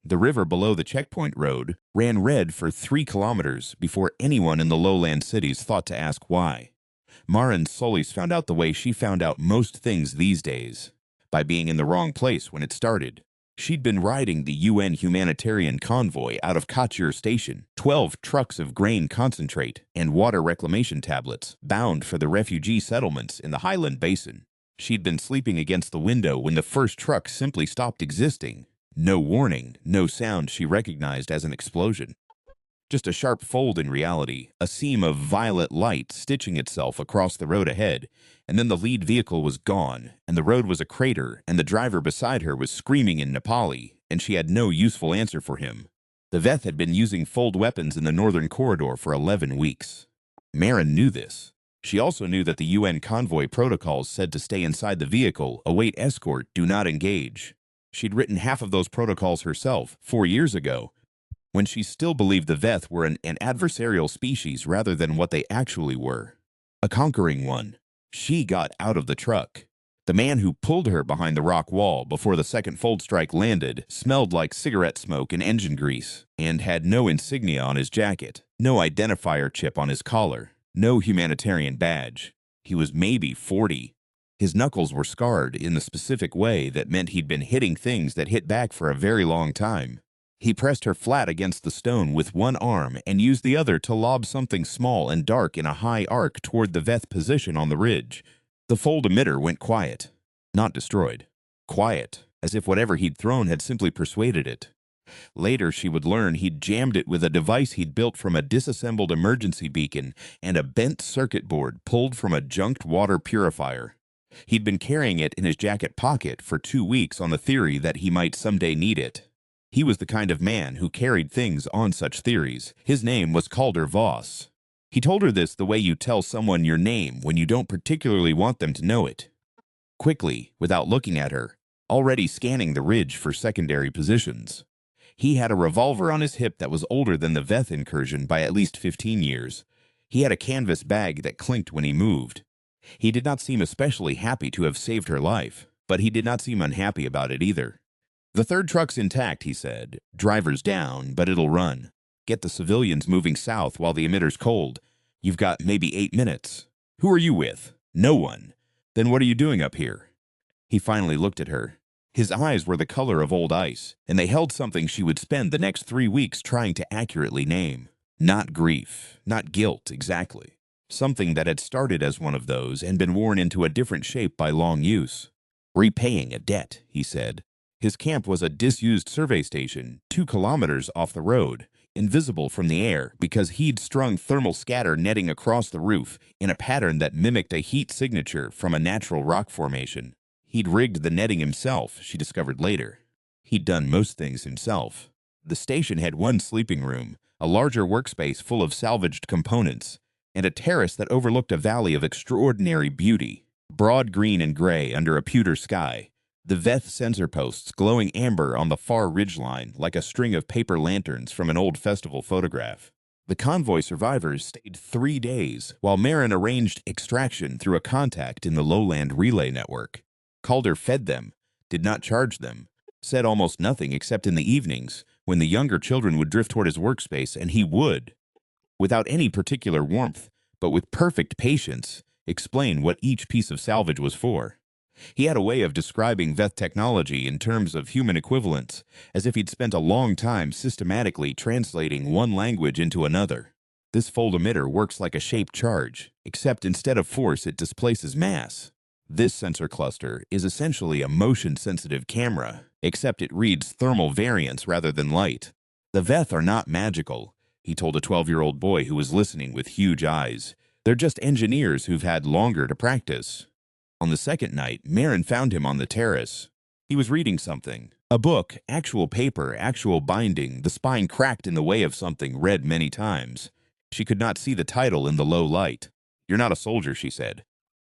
The river below the checkpoint road ran red for 3 kilometers before anyone in the lowland cities thought to ask why. Maren Solis found out the way she found out most things these days, by being in the wrong place when it started. She'd been riding the UN humanitarian convoy out of Kachir Station, 12 trucks of grain concentrate and water reclamation tablets, bound for the refugee settlements in the Highland Basin. She'd been sleeping against the window when the first truck simply stopped existing. No warning, no sound she recognized as an explosion. Just a sharp fold in reality, a seam of violet light stitching itself across the road ahead, and then the lead vehicle was gone, and the road was a crater, and the driver beside her was screaming in Nepali, and she had no useful answer for him. The Veth had been using fold weapons in the northern corridor for 11 weeks. Maren knew this. She also knew that the UN convoy protocols said to stay inside the vehicle, await escort, do not engage. She'd written half of those protocols herself 4 years ago, when she still believed the Veth were an adversarial species rather than what they actually were, a conquering one. She got out of the truck. The man who pulled her behind the rock wall before the second fold strike landed smelled like cigarette smoke and engine grease, and had no insignia on his jacket, no identifier chip on his collar, no humanitarian badge. He was maybe 40. His knuckles were scarred in the specific way that meant he'd been hitting things that hit back for a very long time. He pressed her flat against the stone with one arm and used the other to lob something small and dark in a high arc toward the Veth position on the ridge. The fold emitter went quiet. Not destroyed. Quiet, as if whatever he'd thrown had simply persuaded it. Later, she would learn he'd jammed it with a device he'd built from a disassembled emergency beacon and a bent circuit board pulled from a junked water purifier. He'd been carrying it in his jacket pocket for 2 weeks on the theory that he might someday need it. He was the kind of man who carried things on such theories. His name was Calder Voss. He told her this the way you tell someone your name when you don't particularly want them to know it. Quickly, without looking at her, already scanning the ridge for secondary positions. He had a revolver on his hip that was older than the Veth incursion by at least 15 years. He had a canvas bag that clinked when he moved. He did not seem especially happy to have saved her life, but he did not seem unhappy about it either. The third truck's intact, he said. Driver's down, but it'll run. Get the civilians moving south while the emitter's cold. You've got maybe 8 minutes. Who are you with? No one. Then what are you doing up here? He finally looked at her. His eyes were the color of old ice, and they held something she would spend the next 3 weeks trying to accurately name. Not grief, not guilt, exactly. Something that had started as one of those and been worn into a different shape by long use. Repaying a debt, he said. His camp was a disused survey station 2 kilometers off the road, invisible from the air because he'd strung thermal scatter netting across the roof in a pattern that mimicked a heat signature from a natural rock formation. He'd rigged the netting himself, she discovered later. He'd done most things himself. The station had 1 sleeping room, a larger workspace full of salvaged components, and a terrace that overlooked a valley of extraordinary beauty, broad green and gray under a pewter sky. The Veth sensor posts glowing amber on the far ridgeline like a string of paper lanterns from an old festival photograph. The convoy survivors stayed 3 days while Maren arranged extraction through a contact in the lowland relay network. Calder fed them, did not charge them, said almost nothing except in the evenings when the younger children would drift toward his workspace, and he would, without any particular warmth, but with perfect patience, explain what each piece of salvage was for. He had a way of describing Veth technology in terms of human equivalents, as if he'd spent a long time systematically translating one language into another. This fold emitter works like a shaped charge, except instead of force it displaces mass. This sensor cluster is essentially a motion-sensitive camera, except it reads thermal variance rather than light. The Veth are not magical, he told a 12-year-old boy who was listening with huge eyes. They're just engineers who've had longer to practice. On the second night, Maren found him on the terrace. He was reading something. A book, actual paper, actual binding, the spine cracked in the way of something read many times. She could not see the title in the low light. You're not a soldier, she said.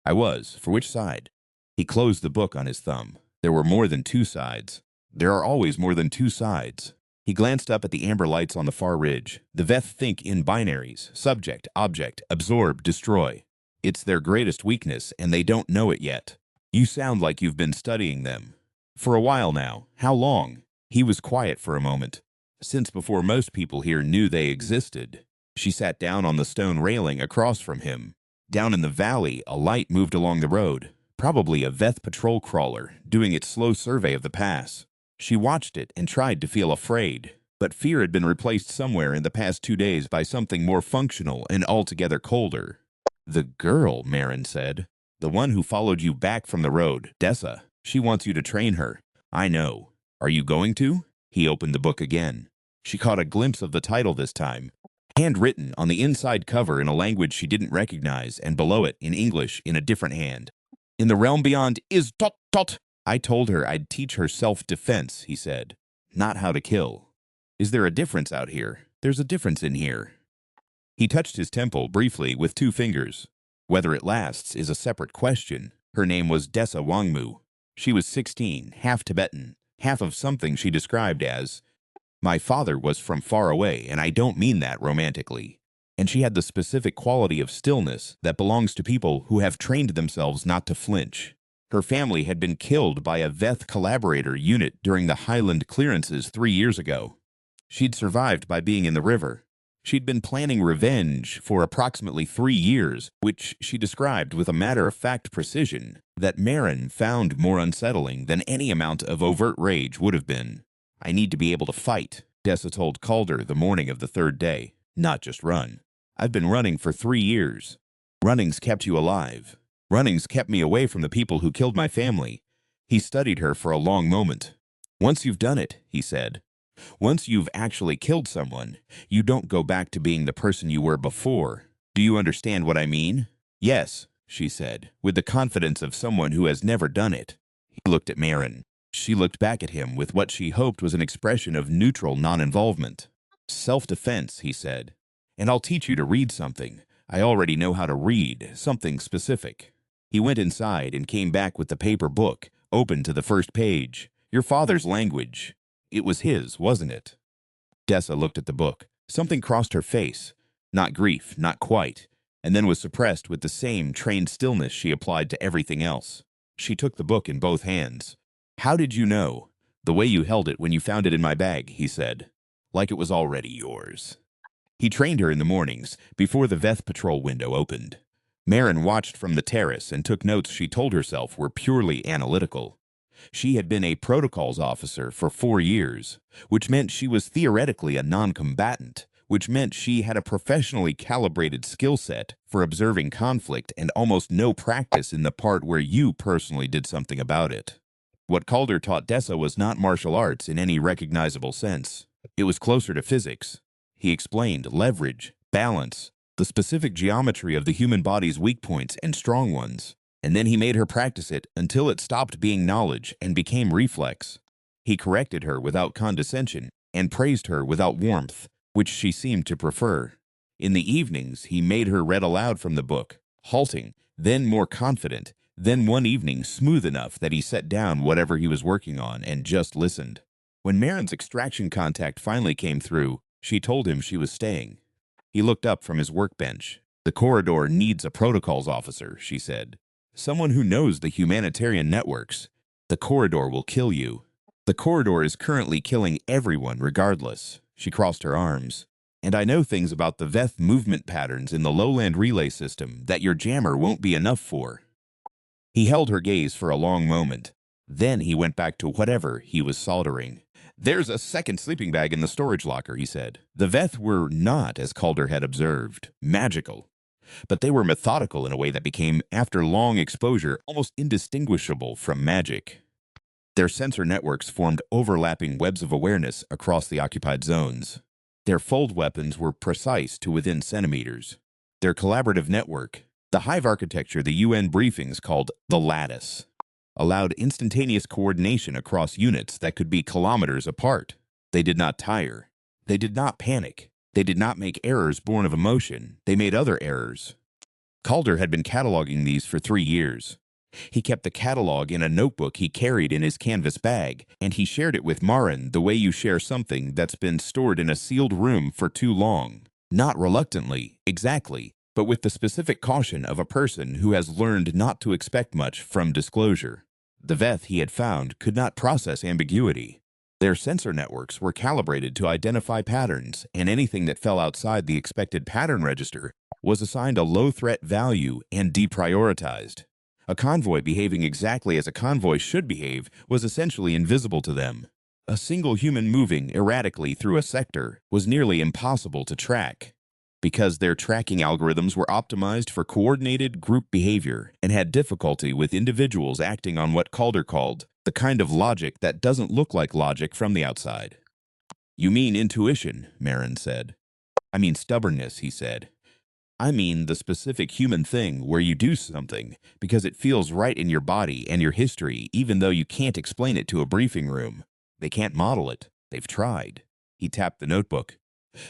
I was. For which side? He closed the book on his thumb. There were more than 2 sides. There are always more than 2 sides. He glanced up at the amber lights on the far ridge. The Veth think in binaries, subject, object, absorb, destroy. It's their greatest weakness, and they don't know it yet. You sound like you've been studying them. For a while now. How long? He was quiet for a moment, since before most people here knew they existed. She sat down on the stone railing across from him. Down in the valley, a light moved along the road, probably a Veth patrol crawler, doing its slow survey of the pass. She watched it and tried to feel afraid, but fear had been replaced somewhere in the past 2 days by something more functional and altogether colder. "The girl," Marin said. "The one who followed you back from the road, Dessa. She wants you to train her." "I know. Are you going to?" He opened the book again. She caught a glimpse of the title this time, handwritten on the inside cover in a language she didn't recognize, and below it, in English, in a different hand. "In the realm beyond is tot tot." "I told her I'd teach her self-defense," he said. "Not how to kill." "Is there a difference out here?" "There's a difference in here." He touched his temple briefly with 2 fingers. Whether it lasts is a separate question. Her name was Dessa Wangmu. She was 16, half Tibetan, half of something she described as, "My father was from far away, and I don't mean that romantically." And she had the specific quality of stillness that belongs to people who have trained themselves not to flinch. Her family had been killed by a Veth collaborator unit during the Highland clearances 3 years ago. She'd survived by being in the river. She'd been planning revenge for approximately 3 years, which she described with a matter-of-fact precision that Marin found more unsettling than any amount of overt rage would have been. "I need to be able to fight," Dessa told Calder the morning of the 3rd day, "not just run. I've been running for 3 years. Running's kept you alive. Running's kept me away from the people who killed my family." He studied her for a long moment. "Once you've done it," he said, "once you've actually killed someone, you don't go back to being the person you were before. Do you understand what I mean?" "Yes," she said, with the confidence of someone who has never done it. He looked at Marin. She looked back at him with what she hoped was an expression of neutral non-involvement. "Self-defense," he said. "And I'll teach you to read something. I already know how to read, something specific." He went inside and came back with the paper book, open to the first page. "Your father's language." It was his, wasn't it? Dessa looked at the book. Something crossed her face. Not grief, not quite, and then was suppressed with the same trained stillness she applied to everything else. She took the book in both hands. "How did you know?" "The way you held it when you found it in my bag," he said. "Like it was already yours." He trained her in the mornings, before the Veth patrol window opened. Marin watched from the terrace and took notes she told herself were purely analytical. She had been a protocols officer for 4 years, which meant she was theoretically a non-combatant, which meant she had a professionally calibrated skill set for observing conflict and almost no practice in the part where you personally did something about it. What Calder taught Dessa was not martial arts in any recognizable sense. It was closer to physics. He explained leverage, balance, the specific geometry of the human body's weak points and strong ones, and then he made her practice it until it stopped being knowledge and became reflex. He corrected her without condescension and praised her without warmth, which she seemed to prefer. In the evenings, he made her read aloud from the book, halting, then more confident, then one evening smooth enough that he set down whatever he was working on and just listened. When Marin's extraction contact finally came through, she told him she was staying. He looked up from his workbench. "The corridor needs a protocols officer," she said. "Someone who knows the humanitarian networks. The corridor will kill you. The corridor is currently killing everyone regardless." She crossed her arms. "And I know things about the Veth movement patterns in the lowland relay system that your jammer won't be enough for." He held her gaze for a long moment. Then he went back to whatever he was soldering. "There's a second sleeping bag in the storage locker," he said. The Veth were not, as Calder had observed, magical, but they were methodical in a way that became, after long exposure, almost indistinguishable from magic. Their sensor networks formed overlapping webs of awareness across the occupied zones. Their fold weapons were precise to within centimeters. Their collaborative network, the hive architecture the UN briefings called the lattice, allowed instantaneous coordination across units that could be kilometers apart. They did not tire. They did not panic. They did not make errors born of emotion. They made other errors. Calder had been cataloging these for 3 years. He kept the catalog in a notebook he carried in his canvas bag, and he shared it with Marin the way you share something that's been stored in a sealed room for too long. Not reluctantly, exactly, but with the specific caution of a person who has learned not to expect much from disclosure. The Veth he had found could not process ambiguity. Their sensor networks were calibrated to identify patterns, and anything that fell outside the expected pattern register was assigned a low-threat value and deprioritized. A convoy behaving exactly as a convoy should behave was essentially invisible to them. A single human moving erratically through a sector was nearly impossible to track, because their tracking algorithms were optimized for coordinated group behavior and had difficulty with individuals acting on what Calder called the kind of logic that doesn't look like logic from the outside. "You mean intuition," Marin said. "I mean stubbornness," he said. "I mean the specific human thing where you do something because it feels right in your body and your history, even though you can't explain it to a briefing room. They can't model it. They've tried." He tapped the notebook.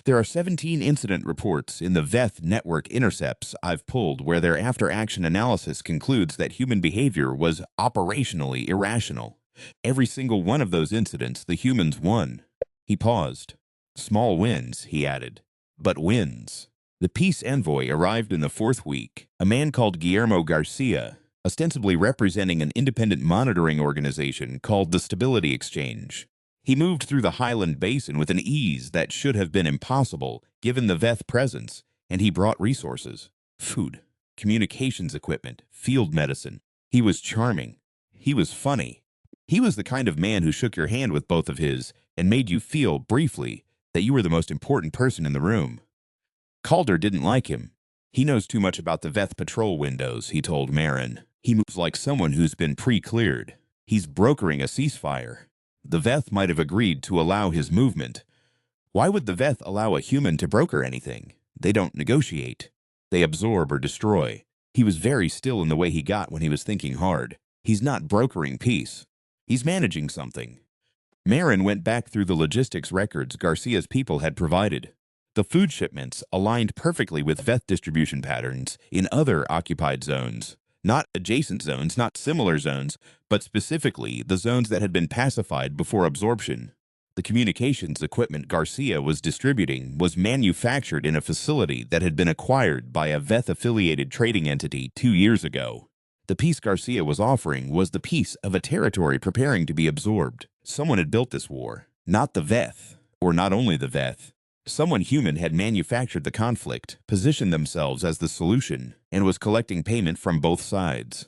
"There are 17 incident reports in the VETH network intercepts I've pulled where their after-action analysis concludes that human behavior was operationally irrational. Every single one of those incidents, the humans won." He paused. "Small wins," he added, "but wins." The peace envoy arrived in the 4th week, a man called Guillermo Garcia, ostensibly representing an independent monitoring organization called the Stability Exchange. He moved through the Highland Basin with an ease that should have been impossible given the VETH presence, and he brought resources: food, communications equipment, field medicine. He was charming. He was funny. He was the kind of man who shook your hand with both of his and made you feel, briefly, that you were the most important person in the room. Calder didn't like him. "He knows too much about the VETH patrol windows," he told Marin. "He moves like someone who's been pre-cleared. He's brokering a ceasefire." The VETH might have agreed to allow his movement. Why would the VETH allow a human to broker anything? They don't negotiate. They absorb or destroy. He was very still in the way he got when he was thinking hard. He's not brokering peace. He's managing something. Marin went back through the logistics records Garcia's people had provided. The food shipments aligned perfectly with VETH distribution patterns in other occupied zones. Not adjacent zones, not similar zones, but specifically the zones that had been pacified before absorption. The communications equipment Garcia was distributing was manufactured in a facility that had been acquired by a VETH-affiliated trading entity 2 years ago. The peace Garcia was offering was the peace of a territory preparing to be absorbed. Someone had built this war, not the VETH, or not only the VETH. Someone human had manufactured the conflict, positioned themselves as the solution, and was collecting payment from both sides.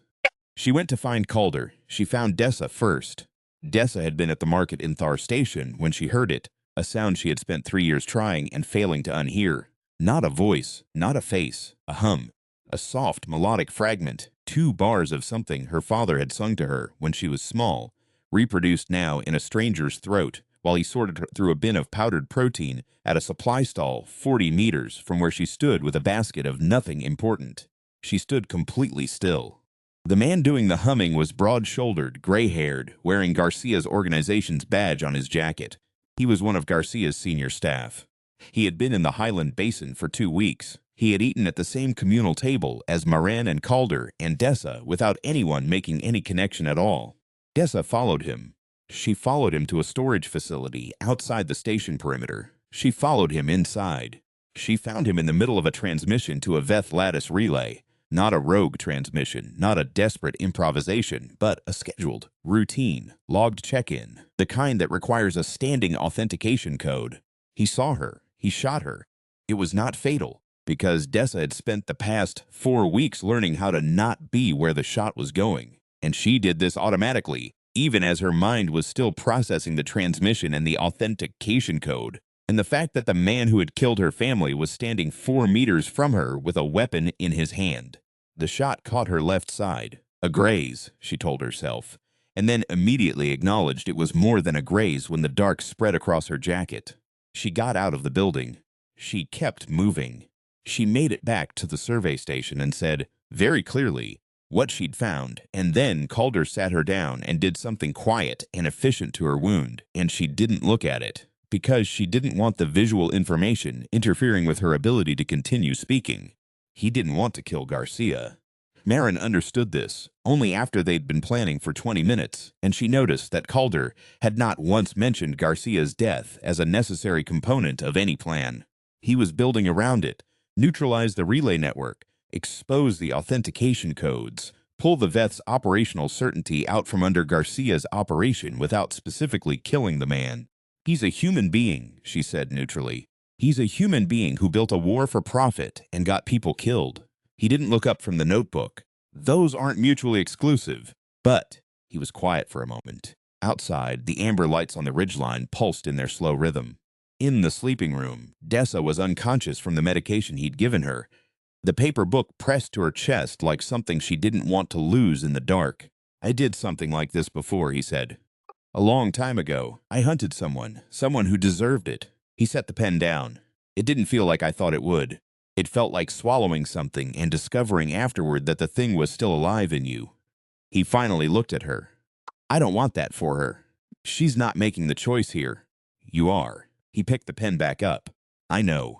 She went to find Calder. She found Dessa first. Dessa had been at the market in Thar Station when she heard it, a sound she had spent 3 years trying and failing to unhear. Not a voice, not a face, a hum, a soft melodic fragment, 2 bars of something her father had sung to her when she was small, reproduced now in a stranger's throat, while he sorted through a bin of powdered protein at a supply stall 40 meters from where she stood with a basket of nothing important. She stood completely still. The man doing the humming was broad-shouldered, gray-haired, wearing Garcia's organization's badge on his jacket. He was one of Garcia's senior staff. He had been in the Highland Basin for 2 weeks. He had eaten at the same communal table as Marin and Calder and Dessa without anyone making any connection at all. Dessa followed him. She followed him to a storage facility outside the station perimeter. She followed him inside. She found him in the middle of a transmission to a VETH lattice relay. Not a rogue transmission, not a desperate improvisation, but a scheduled, routine, logged check-in, the kind that requires a standing authentication code. He saw her. He shot her. It was not fatal, because Dessa had spent the past 4 weeks learning how to not be where the shot was going, and she did this automatically, even as her mind was still processing the transmission and the authentication code, and the fact that the man who had killed her family was standing 4 meters from her with a weapon in his hand. The shot caught her left side. A graze, she told herself, and then immediately acknowledged it was more than a graze when the dark spread across her jacket. She got out of the building. She kept moving. She made it back to the survey station and said, very clearly, what she'd found, and then Calder sat her down and did something quiet and efficient to her wound, and she didn't look at it, because she didn't want the visual information interfering with her ability to continue speaking. He didn't want to kill Garcia. Marin understood this only after they'd been planning for 20 minutes, and she noticed that Calder had not once mentioned Garcia's death as a necessary component of any plan. He was building around it, neutralize the relay network, expose the authentication codes, pull the Veth's operational certainty out from under Garcia's operation without specifically killing the man. "He's a human being," she said neutrally. "He's a human being who built a war for profit and got people killed." He didn't look up from the notebook. "Those aren't mutually exclusive." But he was quiet for a moment. Outside, the amber lights on the ridgeline pulsed in their slow rhythm. In the sleeping room, Dessa was unconscious from the medication he'd given her, the paper book pressed to her chest like something she didn't want to lose in the dark. "I did something like this before," he said. "A long time ago. I hunted someone who deserved it." He set the pen down. "It didn't feel like I thought it would. It felt like swallowing something and discovering afterward that the thing was still alive in you." He finally looked at her. "I don't want that for her. She's not making the choice here. You are." He picked the pen back up. "I know."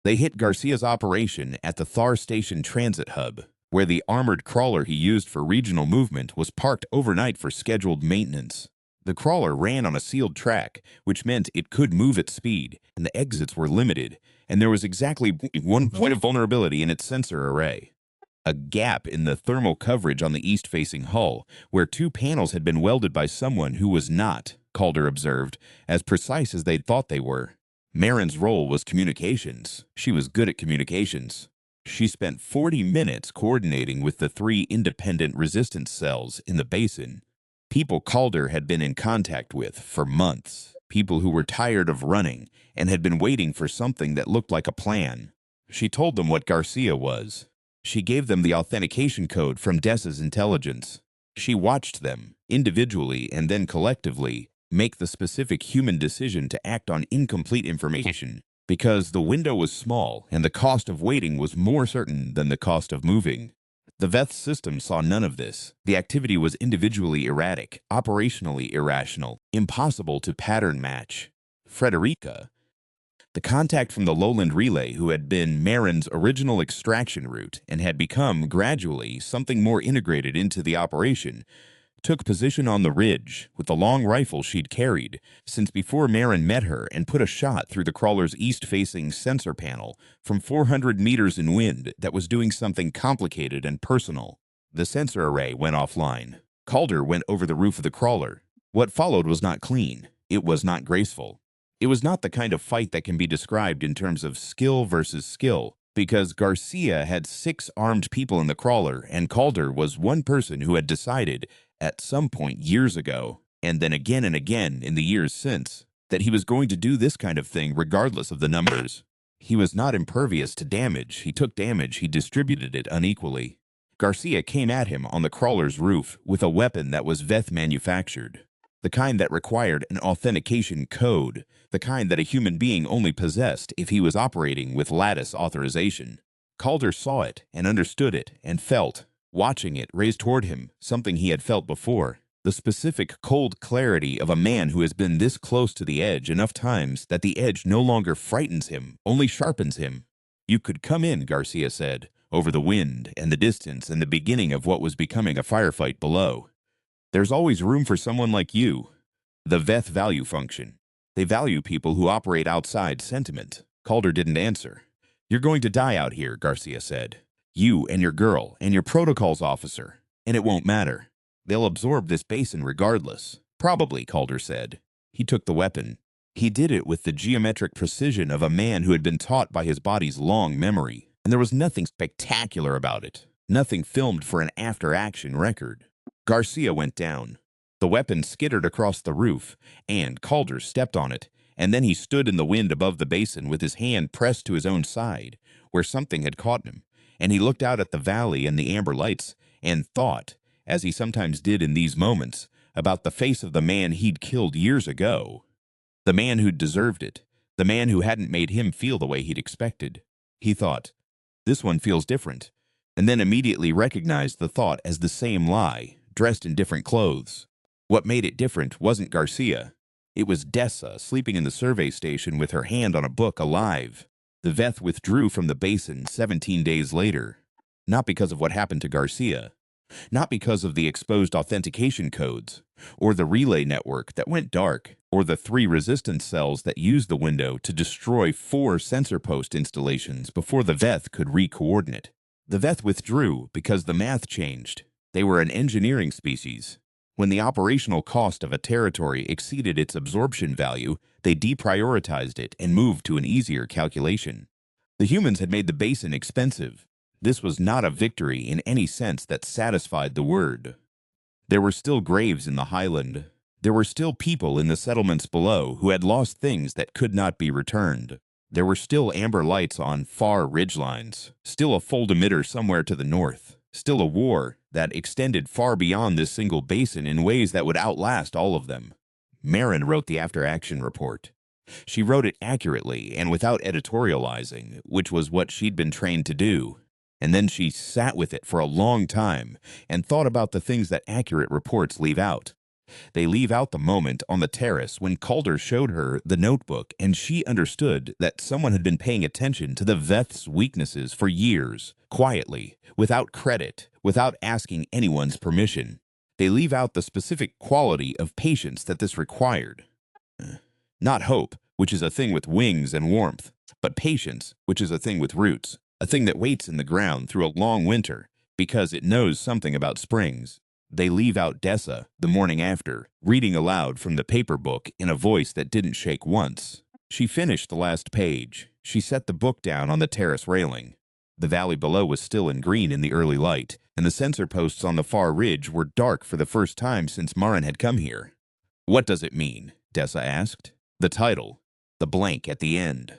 They hit Garcia's operation at the Thar Station Transit Hub, where the armored crawler he used for regional movement was parked overnight for scheduled maintenance. The crawler ran on a sealed track, which meant it could move at speed, and the exits were limited, and there was exactly one point of vulnerability in its sensor array. A gap in the thermal coverage on the east-facing hull, where two panels had been welded by someone who was not, Calder observed, as precise as they'd thought they were. Marin's role was communications. She was good at communications. She spent 40 minutes coordinating with the 3 independent resistance cells in the basin. People Calder had been in contact with for months. People who were tired of running and had been waiting for something that looked like a plan. She told them what Garcia was. She gave them the authentication code from Dessa's intelligence. She watched them, individually and then collectively, make the specific human decision to act on incomplete information, because the window was small and the cost of waiting was more certain than the cost of moving. The Veth system saw none of this. The activity was individually erratic, operationally irrational, impossible to pattern match. Frederica, the contact from the lowland relay who had been Marin's original extraction route and had become, gradually, something more integrated into the operation, took position on the ridge with the long rifle she'd carried since before Marin met her and put a shot through the crawler's east-facing sensor panel from 400 meters in wind that was doing something complicated and personal. The sensor array went offline. Calder went over the roof of the crawler. What followed was not clean. It was not graceful. It was not the kind of fight that can be described in terms of skill versus skill, because Garcia had 6 armed people in the crawler and Calder was one person who had decided, at some point years ago, and then again and again in the years since, that he was going to do this kind of thing regardless of the numbers. He was not impervious to damage. He took damage. He distributed it unequally. Garcia came at him on the crawler's roof with a weapon that was Veth manufactured, the kind that required an authentication code, the kind that a human being only possessed if he was operating with lattice authorization. Calder saw it and understood it and felt, watching it raise toward him, something he had felt before, the specific cold clarity of a man who has been this close to the edge enough times that the edge no longer frightens him, only sharpens him. "You could come in," Garcia said, over the wind and the distance and the beginning of what was becoming a firefight below. "There's always room for someone like you." The Veth value function. They value people who operate outside sentiment. Calder didn't answer. "You're going to die out here," Garcia said. "You and your girl and your protocols officer. And it won't matter. They'll absorb this basin regardless." "Probably," Calder said. He took the weapon. He did it with the geometric precision of a man who had been taught by his body's long memory. And there was nothing spectacular about it. Nothing filmed for an after-action record. Garcia went down. The weapon skittered across the roof, and Calder stepped on it, and then he stood in the wind above the basin with his hand pressed to his own side, where something had caught him, and he looked out at the valley and the amber lights, and thought, as he sometimes did in these moments, about the face of the man he'd killed years ago. The man who'd deserved it, the man who hadn't made him feel the way he'd expected. He thought, "This one feels different," and then immediately recognized the thought as the same lie, dressed in different clothes. What made it different wasn't Garcia. It was Dessa, sleeping in the survey station with her hand on a book, alive. The Veth withdrew from the basin 17 days later. Not because of what happened to Garcia. Not because of the exposed authentication codes, or the relay network that went dark, or the 3 resistance cells that used the window to destroy 4 sensor post installations before the Veth could re-coordinate. The Veth withdrew because the math changed. They were an engineering species. When the operational cost of a territory exceeded its absorption value, they deprioritized it and moved to an easier calculation. The humans had made the basin expensive. This was not a victory in any sense that satisfied the word. There were still graves in the highland. There were still people in the settlements below who had lost things that could not be returned. There were still amber lights on far ridgelines, still a fold emitter somewhere to the north, still a war that extended far beyond this single basin in ways that would outlast all of them. Marin wrote the after-action report. She wrote it accurately and without editorializing, which was what she'd been trained to do. And then she sat with it for a long time and thought about the things that accurate reports leave out. They leave out the moment on the terrace when Calder showed her the notebook and she understood that someone had been paying attention to the Veth's weaknesses for years, quietly, without credit, without asking anyone's permission. They leave out the specific quality of patience that this required. Not hope, which is a thing with wings and warmth, but patience, which is a thing with roots, a thing that waits in the ground through a long winter because it knows something about springs. They leave out Dessa, the morning after, reading aloud from the paper book in a voice that didn't shake once. She finished the last page. She set the book down on the terrace railing. The valley below was still in green in the early light, and the sensor posts on the far ridge were dark for the first time since Marin had come here. "What does it mean?" Dessa asked. "The title. The blank at the end."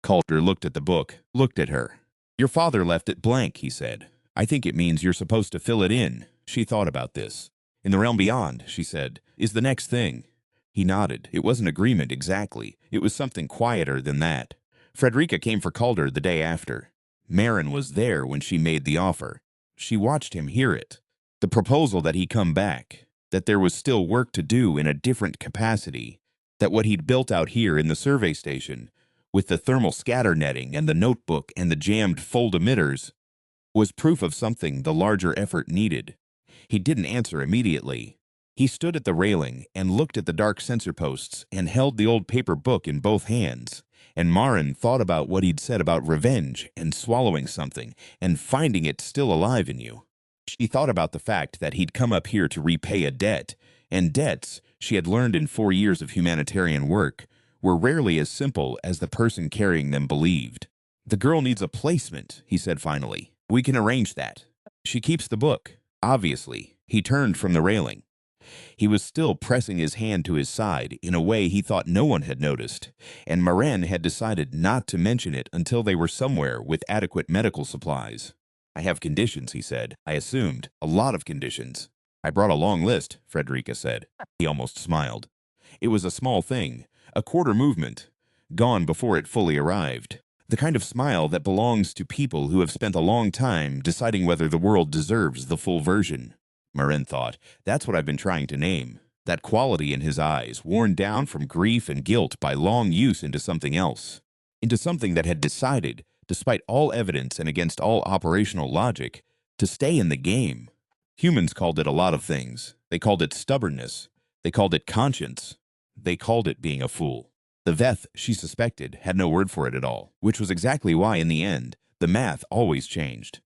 Calder looked at the book, looked at her. "Your father left it blank," he said. "I think it means you're supposed to fill it in." She thought about this. "In the realm beyond," she said, "is the next thing." He nodded. It wasn't agreement exactly. It was something quieter than that. Frederica came for Calder the day after. Marin was there when she made the offer. She watched him hear it. The proposal that he come back, that there was still work to do in a different capacity, that what he'd built out here in the survey station, with the thermal scatter netting and the notebook and the jammed fold emitters, was proof of something the larger effort needed. He didn't answer immediately. He stood at the railing and looked at the dark sensor posts and held the old paper book in both hands. And Marin thought about what he'd said about revenge and swallowing something and finding it still alive in you. She thought about the fact that he'd come up here to repay a debt, and debts, she had learned in 4 years of humanitarian work, were rarely as simple as the person carrying them believed. "The girl needs a placement," he said finally. "We can arrange that. She keeps the book." Obviously, he turned from the railing. He was still pressing his hand to his side in a way he thought no one had noticed, and Marin had decided not to mention it until they were somewhere with adequate medical supplies. "I have conditions," he said. "I assumed. A lot of conditions." "I brought a long list," Frederica said. He almost smiled. It was a small thing, a quarter movement, gone before it fully arrived. The kind of smile that belongs to people who have spent a long time deciding whether the world deserves the full version. Marin thought, that's what I've been trying to name. That quality in his eyes, worn down from grief and guilt by long use into something else. Into something that had decided, despite all evidence and against all operational logic, to stay in the game. Humans called it a lot of things. They called it stubbornness. They called it conscience. They called it being a fool. The Veth, she suspected, had no word for it at all, which was exactly why, in the end, the math always changed.